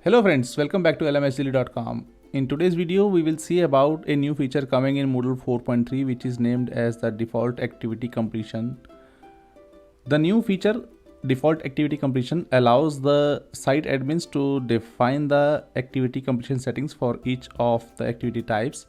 Hello friends, welcome back to lmsdaily.com. In today's video, we will see about a new feature coming in Moodle 4.3 which is named as the default activity completion. The new feature, default activity completion, allows the site admins to define the activity completion settings for each of the activity types.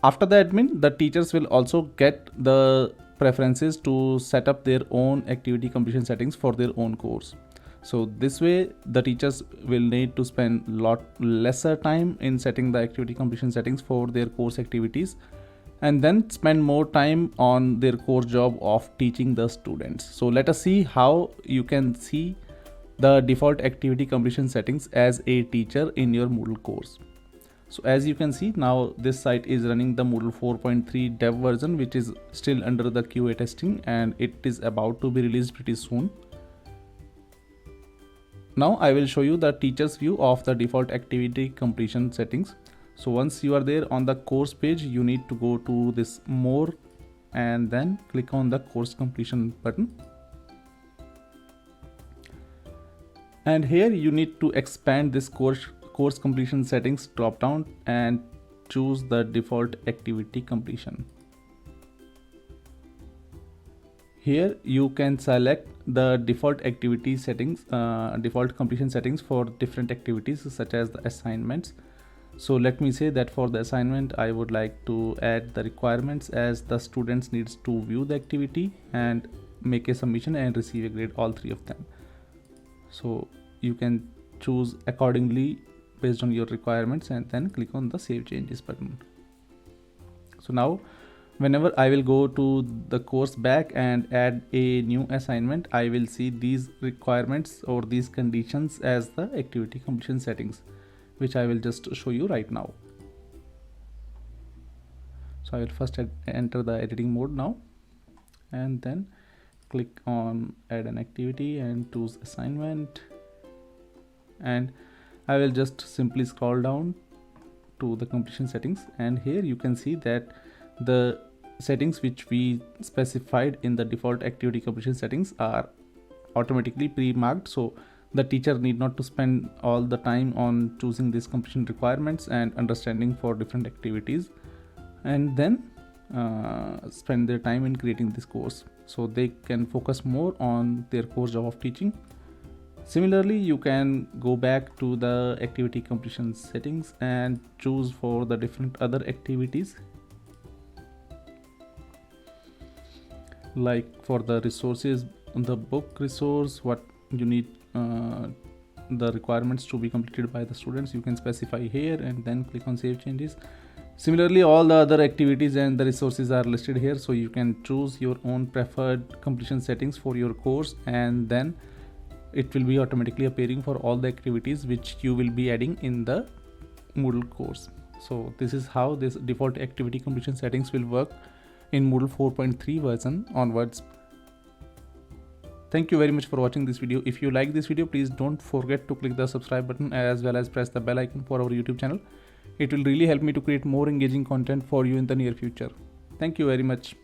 After the admin, the teachers will also get the preferences to set up their own activity completion settings for their own course. So this way the teachers will need to spend lot lesser time in setting the activity completion settings for their course activities and then spend more time on their core job of teaching the students. So let us see how you can see the default activity completion settings as a teacher in your Moodle course. So as you can see, now this site is running the Moodle 4.3 dev version, which is still under the QA testing and it is about to be released pretty soon. Now I will show you the teacher's view of the default activity completion settings. So once you are there on the course page, you need to go to this more and then click on the course completion button. And here you need to expand this course completion settings drop down and choose the default activity completion. Here you can select the default activity settings, default completion settings for different activities such as the assignments. So let me say that for the assignment, I would like to add the requirements as the students needs to view the activity and make a submission and receive a grade, all three of them. So you can choose accordingly based on your requirements and then click on the save changes button. So now whenever I will go to the course back and add a new assignment, I will see these requirements or these conditions as the activity completion settings, which I will just show you right now. So I will first enter the editing mode now and then click on add an activity and choose assignment, and I will just simply scroll down to the completion settings, and here you can see that the settings which we specified in the default activity completion settings are automatically pre-marked, so the teacher need not to spend all the time on choosing these completion requirements and understanding for different activities and then spend their time in creating this course, so they can focus more on their course job of teaching. Similarly, you can go back to the activity completion settings and choose for the different other activities, like for the resources, the book resource, what you need the requirements to be completed by the students, you can specify here and then click on save changes. Similarly, all the other activities and the resources are listed here, so you can choose your own preferred completion settings for your course and then it will be automatically appearing for all the activities which you will be adding in the Moodle course. So this is how this default activity completion settings will work in Moodle 4.3 version onwards. Thank you very much for watching this video. If you like this video, please don't forget to click the subscribe button as well as press the bell icon for our YouTube channel. It will really help me to create more engaging content for you in the near future. Thank you very much.